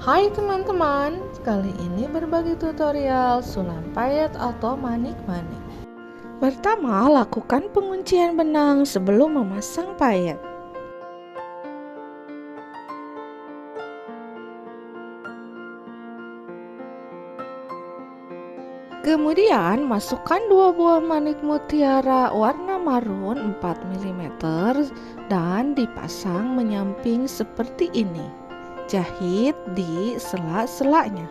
Hai teman-teman, kali ini berbagi tutorial sulam payet atau manik-manik. Pertama, lakukan penguncian benang sebelum memasang payet. Kemudian, masukkan 2 buah manik mutiara warna marun 4 mm dan dipasang menyamping seperti ini. Jahit di sela-selanya.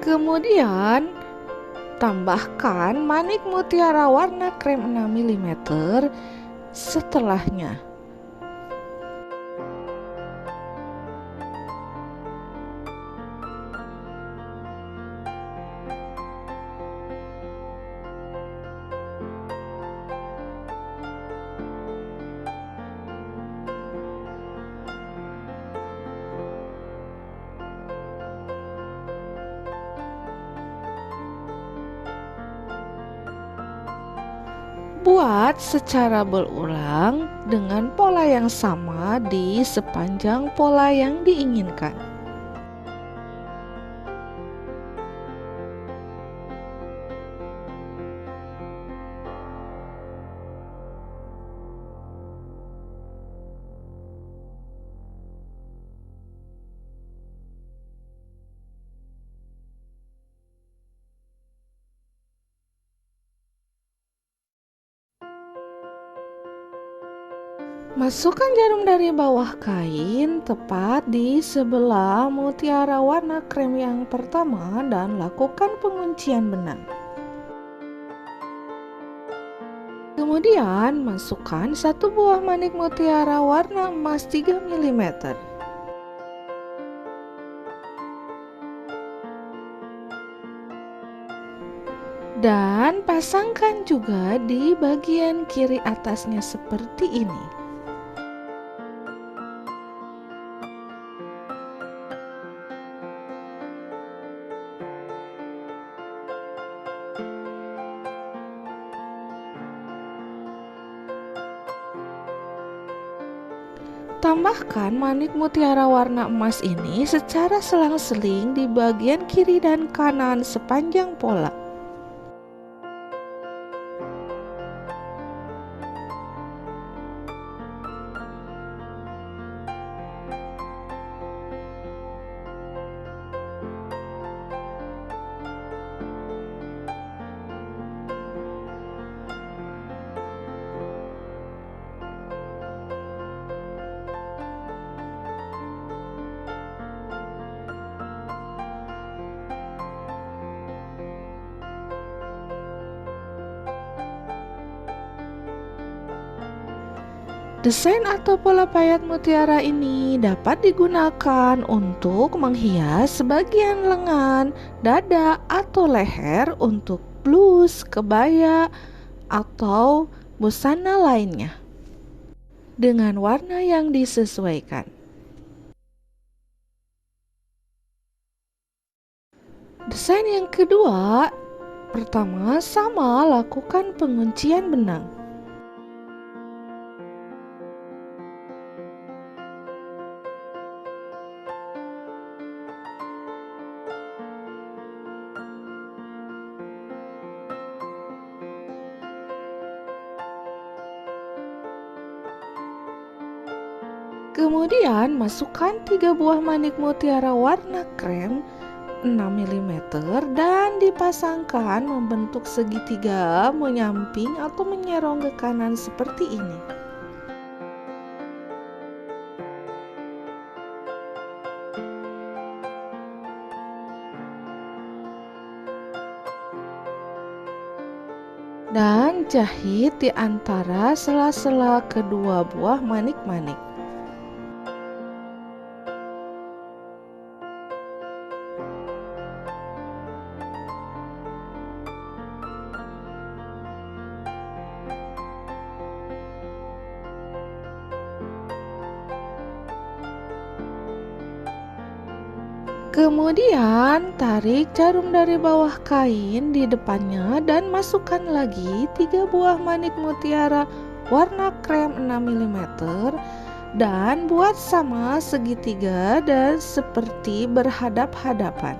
Kemudian, tambahkan manik mutiara warna krem 6 mm setelahnya. Buat secara berulang dengan pola yang sama di sepanjang pola yang diinginkan. Masukkan jarum dari bawah kain tepat di sebelah mutiara warna krem yang pertama dan lakukan penguncian benang. Kemudian masukkan 1 buah manik mutiara warna emas 3 mm. Dan pasangkan juga di bagian kiri atasnya seperti ini. Tambahkan manik mutiara warna emas ini secara selang-seling di bagian kiri dan kanan sepanjang pola. Desain atau pola payet mutiara ini dapat digunakan untuk menghias bagian lengan, dada, atau leher untuk blus, kebaya, atau busana lainnya dengan warna yang disesuaikan. Desain yang kedua, pertama sama lakukan penguncian benang. Kemudian masukkan 3 buah manik mutiara warna krem 6 mm dan dipasangkan membentuk segitiga menyamping atau menyerong ke kanan seperti ini. Dan jahit di antara sela-sela kedua buah manik-manik. Kemudian tarik jarum dari bawah kain di depannya dan masukkan lagi 3 buah manik mutiara warna krem 6 mm dan buat sama segitiga dan seperti berhadap-hadapan.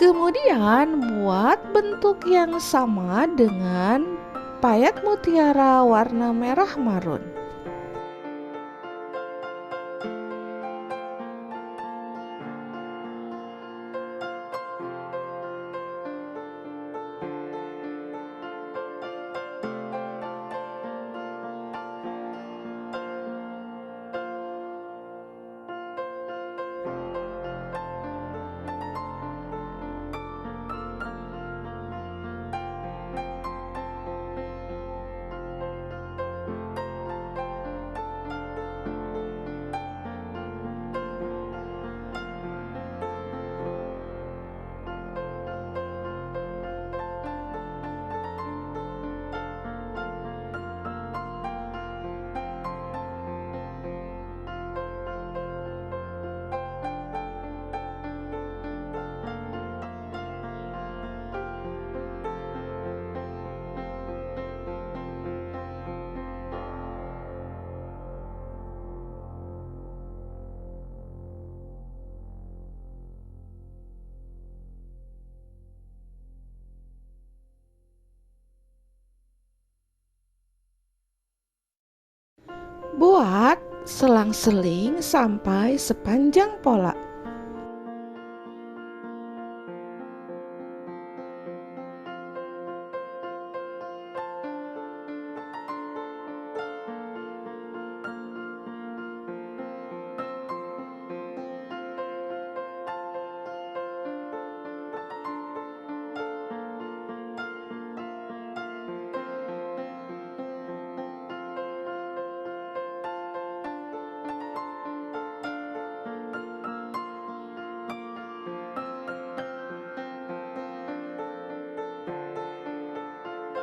Kemudian buat bentuk yang sama dengan payet mutiara warna merah marun. Buat selang-seling sampai sepanjang pola.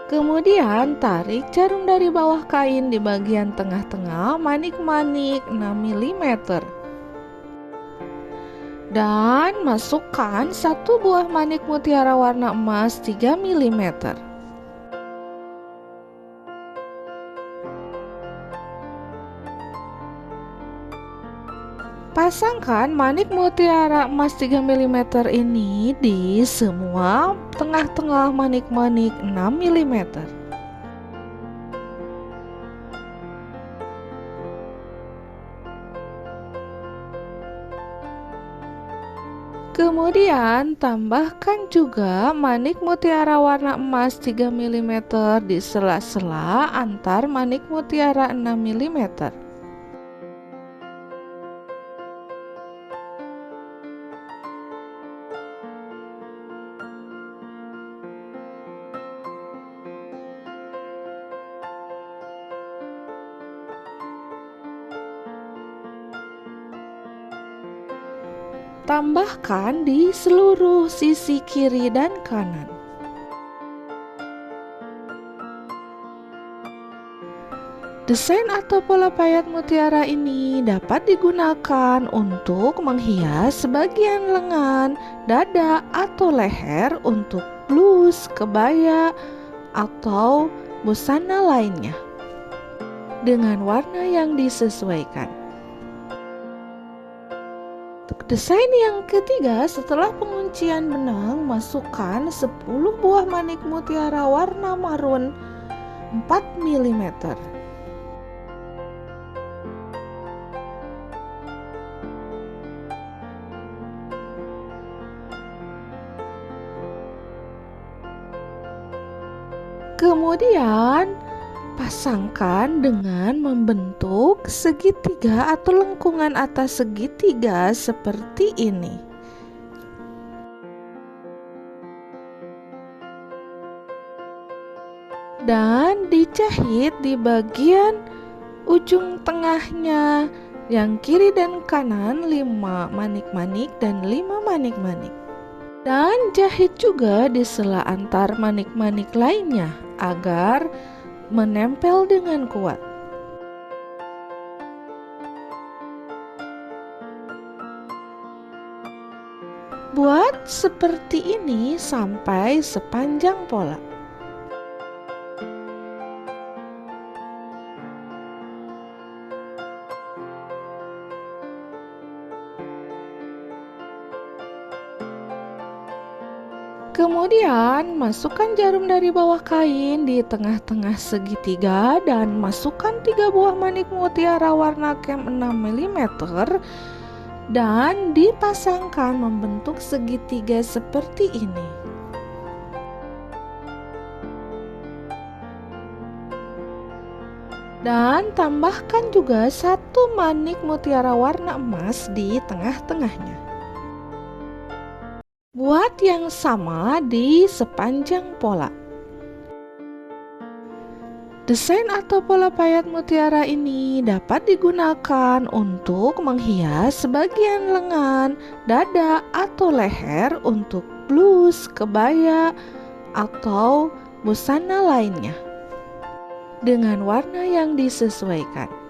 Kemudian tarik jarum dari bawah kain di bagian tengah-tengah manik-manik 6 mm. Dan masukkan 1 buah manik mutiara warna emas 3 mm. Pasangkan manik mutiara emas 3 mm ini di semua tengah-tengah manik-manik 6 mm. Kemudian tambahkan juga manik mutiara warna emas 3 mm di sela-sela antar manik mutiara 6 mm. Tambahkan di seluruh sisi kiri dan kanan. Desain atau pola payet mutiara ini dapat digunakan untuk menghias bagian lengan, dada, atau leher untuk blus, kebaya, atau busana lainnya dengan warna yang disesuaikan. Desain yang ketiga, setelah penguncian benang, masukkan 10 buah manik mutiara warna marun 4 mm. Kemudian pasangkan dengan membentuk segitiga atau lengkungan atas segitiga seperti ini. Dan dijahit di bagian ujung tengahnya yang kiri dan kanan 5 manik-manik dan 5 manik-manik. Dan jahit juga di sela antar manik-manik lainnya agar menempel dengan kuat. Buat seperti ini sampai sepanjang pola. Kemudian masukkan jarum dari bawah kain di tengah-tengah segitiga dan masukkan 3 buah manik mutiara warna krem 6 mm dan dipasangkan membentuk segitiga seperti ini. Dan tambahkan juga 1 manik mutiara warna emas di tengah-tengahnya. Buat yang sama di sepanjang pola. Desain atau pola payet mutiara ini dapat digunakan untuk menghias bagian lengan, dada, atau leher untuk blus, kebaya, atau busana lainnya dengan warna yang disesuaikan.